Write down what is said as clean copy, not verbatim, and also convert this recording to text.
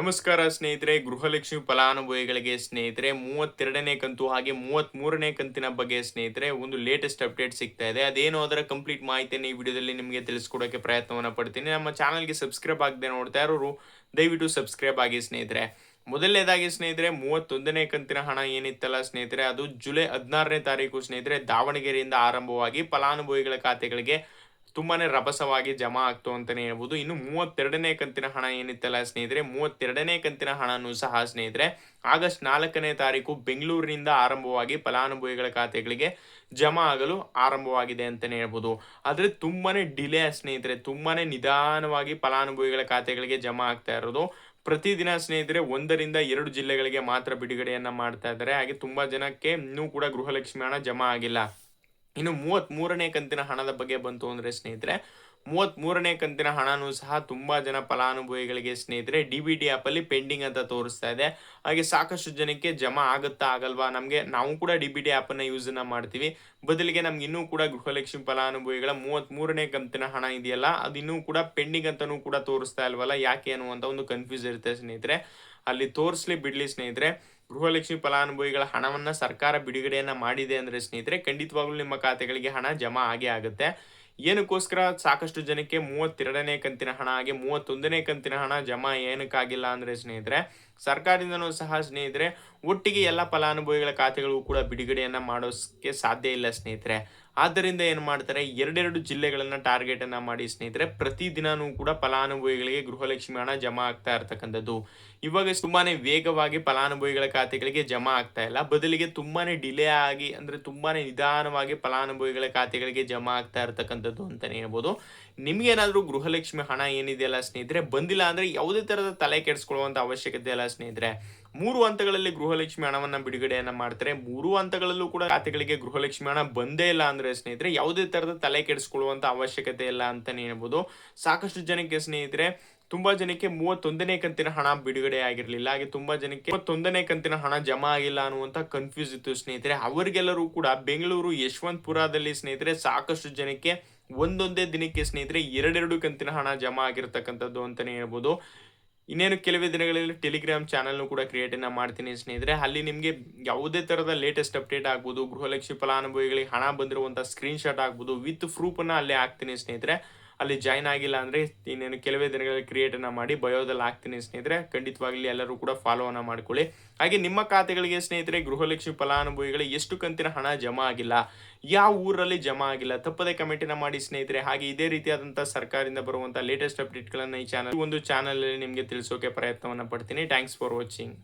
ನಮಸ್ಕಾರ ಸ್ನೇಹಿತರೆ, ಗೃಹಲಕ್ಷ್ಮಿ ಫಲಾನುಭವಿಗಳಿಗೆ ಸ್ನೇಹಿತರೆ 32ನೇ ಕಂತು ಹಾಗೆ 33ನೇ ಕಂತಿನ ಬಗ್ಗೆ ಸ್ನೇಹಿತರೆ ಒಂದು ಲೇಟೆಸ್ಟ್ ಅಪ್ಡೇಟ್ ಸಿಗ್ತಾ ಇದೆ. ಅದೇನು ಅದರ ಕಂಪ್ಲೀಟ್ ಮಾಹಿತಿಯನ್ನು ಈ ವಿಡಿಯೋದಲ್ಲಿ ನಿಮಗೆ ತಿಳಿಸ್ಕೊಡೋಕೆ ಪ್ರಯತ್ನವನ್ನ ಪಡ್ತೀನಿ. ನಮ್ಮ ಚಾನಲ್ಗೆ ಸಬ್ಸ್ಕ್ರೈಬ್ ಆಗದೆ ನೋಡ್ತಾ ಇರೋರು ದಯವಿಟ್ಟು ಸಬ್ಸ್ಕ್ರೈಬ್ ಆಗಿ ಸ್ನೇಹಿತರೆ. ಮೊದಲನೇದಾಗಿ ಸ್ನೇಹಿತರೆ 31ನೇ ಕಂತಿನ ಹಣ ಏನಿತ್ತಲ್ಲ ಸ್ನೇಹಿತರೆ, ಅದು ಜುಲೈ 16ನೇ ತಾರೀಕು ಸ್ನೇಹಿತರೆ ದಾವಣಗೆರೆಯಿಂದ ಆರಂಭವಾಗಿ ಫಲಾನುಭವಿಗಳ ಖಾತೆಗಳಿಗೆ ತುಂಬಾನೇ ರಭಸವಾಗಿ ಜಮಾ ಆಗ್ತು ಅಂತಾನೆ ಹೇಳ್ಬೋದು. ಇನ್ನು 32ನೇ ಕಂತಿನ ಹಣ ಏನಿತ್ತಲ್ಲ ಸ್ನೇಹಿತರೆ, 32ನೇ ಕಂತಿನ ಹಣನೂ ಸಹ ಸ್ನೇಹಿತರೆ ಆಗಸ್ಟ್ 4ನೇ ತಾರೀಕು ಬೆಂಗಳೂರಿನಿಂದ ಆರಂಭವಾಗಿ ಫಲಾನುಭವಿಗಳ ಖಾತೆಗಳಿಗೆ ಜಮಾ ಆಗಲು ಆರಂಭವಾಗಿದೆ ಅಂತಾನೆ ಹೇಳ್ಬೋದು. ಆದ್ರೆ ತುಂಬಾನೇ ಡಿಲೇ ಸ್ನೇಹಿತರೆ, ತುಂಬಾನೇ ನಿಧಾನವಾಗಿ ಫಲಾನುಭವಿಗಳ ಖಾತೆಗಳಿಗೆ ಜಮಾ ಆಗ್ತಾ ಇರೋದು. ಪ್ರತಿದಿನ ಸ್ನೇಹಿತರೆ 1 ರಿಂದ 2 ಜಿಲ್ಲೆಗಳಿಗೆ ಮಾತ್ರ ಬಿಡುಗಡೆಯನ್ನ ಮಾಡ್ತಾ ಇದ್ದಾರೆ. ಹಾಗೆ ತುಂಬಾ ಜನಕ್ಕೆ ಇನ್ನೂ ಕೂಡ ಗೃಹಲಕ್ಷ್ಮಿ ಹಣ ಜಮಾ ಆಗಿಲ್ಲ. ಇನ್ನು 33ನೇ ಕಂತಿನ ಹಣದ ಬಗ್ಗೆ ಬಂತು ಅಂದ್ರೆ ಸ್ನೇಹಿತರೆ, 33ನೇ ಕಂತಿನ ಹಣನೂ ಸಹ ತುಂಬಾ ಜನ ಫಲಾನುಭವಿಗಳಿಗೆ ಸ್ನೇಹಿತರೆ ಡಿ-ಬಿ-ಟಿ ಆ್ಯಪಲ್ಲಿ ಪೆಂಡಿಂಗ್ ಅಂತ ತೋರಿಸ್ತಾ ಇದೆ. ಹಾಗೆ ಸಾಕಷ್ಟು ಜನಕ್ಕೆ ಜಮಾ ಆಗುತ್ತಾ ಆಗಲ್ವಾ, ನಾವು ಕೂಡ ಡಿ-ಬಿ-ಟಿ ಆ್ಯಪನ್ನು ಯೂಸನ್ನು ಮಾಡ್ತೀವಿ, ಬದಲಿಗೆ ನಮ್ಗೆ ಇನ್ನೂ ಕೂಡ ಗೃಹಲಕ್ಷ್ಮಿ ಫಲಾನುಭವಿಗಳ 33ನೇ ಕಂತಿನ ಹಣ ಇದೆಯಲ್ಲ ಅದು ಇನ್ನೂ ಕೂಡ ಪೆಂಡಿಂಗ್ ಅಂತಲೂ ಕೂಡ ತೋರಿಸ್ತಾ ಇಲ್ವಲ್ಲ, ಯಾಕೆ ಅನ್ನುವಂಥ ಒಂದು ಕನ್ಫ್ಯೂಸ್ ಇರುತ್ತೆ ಸ್ನೇಹಿತರೆ. ಅಲ್ಲಿ ತೋರಿಸ್ಲಿ ಬಿಡಲಿ ಸ್ನೇಹಿತರೆ, ಗೃಹಲಕ್ಷ್ಮಿ ಫಲಾನುಭವಿಗಳ ಹಣವನ್ನು ಸರ್ಕಾರ ಬಿಡುಗಡೆಯನ್ನು ಮಾಡಿದೆ ಅಂದರೆ ಸ್ನೇಹಿತರೆ ಖಂಡಿತವಾಗ್ಲೂ ನಿಮ್ಮ ಖಾತೆಗಳಿಗೆ ಹಣ ಜಮಾ ಆಗೇ ಆಗುತ್ತೆ. ಏನಕ್ಕೋಸ್ಕರ ಸಾಕಷ್ಟು ಜನಕ್ಕೆ 32ನೇ ಕಂತಿನ ಹಣ ಹಾಗೆ 31ನೇ ಕಂತಿನ ಹಣ ಜಮಾ ಏನಕ್ಕಾಗಿಲ್ಲ ಅಂದರೆ ಸ್ನೇಹಿತರೆ, ಸರ್ಕಾರದಿಂದನೂ ಸಹ ಸ್ನೇಹಿತರೆ ಒಟ್ಟಿಗೆ ಎಲ್ಲ ಫಲಾನುಭವಿಗಳ ಖಾತೆಗಳು ಕೂಡ ಬಿಡುಗಡೆಯನ್ನು ಮಾಡೋಕ್ಕೆ ಸಾಧ್ಯ ಇಲ್ಲ ಸ್ನೇಹಿತರೆ. ಆದ್ದರಿಂದ ಏನು ಮಾಡ್ತಾರೆ, ಎರಡೆರಡು ಜಿಲ್ಲೆಗಳನ್ನು ಟಾರ್ಗೆಟನ್ನು ಮಾಡಿ ಸ್ನೇಹಿತರೆ ಪ್ರತಿದಿನವೂ ಕೂಡ ಫಲಾನುಭವಿಗಳಿಗೆ ಗೃಹಲಕ್ಷ್ಮಿ ಹಣ ಜಮಾ ಆಗ್ತಾ ಇರ್ತಕ್ಕಂಥದ್ದು. ಇವಾಗ ತುಂಬಾನೇ ವೇಗವಾಗಿ ಫಲಾನುಭವಿಗಳ ಖಾತೆಗಳಿಗೆ ಜಮಾ ಆಗ್ತಾ ಇಲ್ಲ, ಬದಲಿಗೆ ತುಂಬಾನೇ ಡಿಲೇ ಆಗಿ ಅಂದರೆ ತುಂಬಾನೇ ನಿಧಾನವಾಗಿ ಫಲಾನುಭವಿಗಳ ಖಾತೆಗಳಿಗೆ ಜಮಾ ಆಗ್ತಾ ಇರ್ತಕ್ಕಂಥದ್ದು ಅಂತಾನೆ ಹೇಳ್ಬೋದು. ನಿಮ್ಗೇನಾದರೂ ಗೃಹಲಕ್ಷ್ಮಿ ಹಣ ಏನಿದೆಯಲ್ಲ ಸ್ನೇಹಿತರೆ ಬಂದಿಲ್ಲ ಅಂದರೆ ಯಾವುದೇ ಥರದ ತಲೆ ಕೆಡಿಸ್ಕೊಳ್ಳುವಂಥ ಅವಶ್ಯಕತೆ ಇಲ್ಲ ಸ್ನೇಹಿತರೆ. 3 ಹಂತಗಳಲ್ಲಿ ಗೃಹಲಕ್ಷ್ಮಿ ಹಣವನ್ನು ಬಿಡುಗಡೆಯನ್ನು ಮಾಡ್ತಾರೆ. 3 ಹಂತಗಳಲ್ಲೂ ಕೂಡ ಖಾತೆಗಳಿಗೆ ಗೃಹಲಕ್ಷ್ಮಿ ಹಣ ಬಂದೇ ಇಲ್ಲ ಅಂದರೆ ಸ್ನೇಹಿತರೆ ಯಾವುದೇ ಥರದ ತಲೆ ಕೆಡಿಸ್ಕೊಳ್ಳುವಂಥ ಅವಶ್ಯಕತೆ ಇಲ್ಲ ಅಂತಾನೆ ಹೇಳ್ಬೋದು. ಸಾಕಷ್ಟು ಜನಕ್ಕೆ ಸ್ನೇಹಿತರೆ ತುಂಬಾ ಜನಕ್ಕೆ 31ನೇ ಕಂತಿನ ಹಣ ಬಿಡುಗಡೆ ಆಗಿರಲಿಲ್ಲ, ಹಾಗೆ ತುಂಬಾ ಜನಕ್ಕೆ 31ನೇ ಕಂತಿನ ಹಣ ಜಮಾ ಆಗಿಲ್ಲ ಅನ್ನುವಂಥ ಕನ್ಫ್ಯೂಸ್ ಇತ್ತು ಸ್ನೇಹಿತರೆ. ಅವರಿಗೆಲ್ಲರೂ ಕೂಡ ಬೆಂಗಳೂರು ಯಶವಂತಪುರದಲ್ಲಿ ಸ್ನೇಹಿತರೆ ಸಾಕಷ್ಟು ಜನಕ್ಕೆ ಒಂದೊಂದೇ ದಿನಕ್ಕೆ ಸ್ನೇಹಿತರೆ ಎರಡೆರಡು ಕಂತಿನ ಹಣ ಜಮಾ ಆಗಿರ್ತಕ್ಕಂಥದ್ದು ಅಂತಾನೆ ಹೇಳ್ಬೋದು. ಇನ್ನೇನು ಕೆಲವೇ ದಿನಗಳಲ್ಲಿ ಟೆಲಿಗ್ರಾಮ್ ಚಾನಲ್ನು ಕೂಡ ಕ್ರಿಯೇಟನ್ನು ಮಾಡ್ತೀನಿ ಸ್ನೇಹಿತರೆ. ಅಲ್ಲಿ ನಿಮಗೆ ಯಾವುದೇ ಥರದ ಲೇಟೆಸ್ಟ್ ಅಪ್ಡೇಟ್ ಆಗ್ಬೋದು, ಗೃಹಲಕ್ಷ್ಮಿ ಫಲಾನುಭವಿಗಳಿಗೆ ಹಣ ಬಂದಿರುವಂಥ ಸ್ಕ್ರೀನ್‌ಶಾಟ್ ಆಗ್ಬೋದು, ವಿತ್ ಪ್ರೂಫನ್ನು ಅಲ್ಲೇ ಹಾಕ್ತೀನಿ ಸ್ನೇಹಿತರೆ. ಅಲ್ಲಿ ಜಾಯ್ನ್ ಆಗಿಲ್ಲ ಅಂದರೆ ಇನ್ನೇನು ಕೆಲವೇ ದಿನಗಳಲ್ಲಿ ಕ್ರಿಯೇಟನ್ನು ಮಾಡಿ ಬಯೋದಲ್ಲಿ ಹಾಕ್ತೀನಿ ಸ್ನೇಹಿತರೆ. ಖಂಡಿತವಾಗ್ಲಿ ಎಲ್ಲರೂ ಕೂಡ ಫಾಲೋವನ್ನು ಮಾಡ್ಕೊಳ್ಳಿ. ಹಾಗೆ ನಿಮ್ಮ ಖಾತೆಗಳಿಗೆ ಸ್ನೇಹಿತರೆ ಗೃಹಲಕ್ಷ್ಮಿ ಫಲಾನುಭವಿಗಳು ಎಷ್ಟು ಕಂತಿನ ಹಣ ಜಮಾ ಆಗಿಲ್ಲ, ಯಾವ ಊರಲ್ಲಿ ಜಮಾ ಆಗಿಲ್ಲ, ತಪ್ಪದೆ ಕಮೆಂಟನ್ನು ಮಾಡಿ ಸ್ನೇಹಿತರೆ. ಹಾಗೆ ಇದೇ ರೀತಿಯಾದಂಥ ಸರ್ಕಾರದಿಂದ ಬರುವಂಥ ಲೇಟೆಸ್ಟ್ ಅಪ್ಡೇಟ್ಗಳನ್ನು ಈ ಚಾನಲ್ ಚಾನಲಲ್ಲಿ ನಿಮಗೆ ತಿಳಿಸೋಕೆ ಪ್ರಯತ್ನವನ್ನು ಪಡ್ತೀನಿ. Thanks for watching.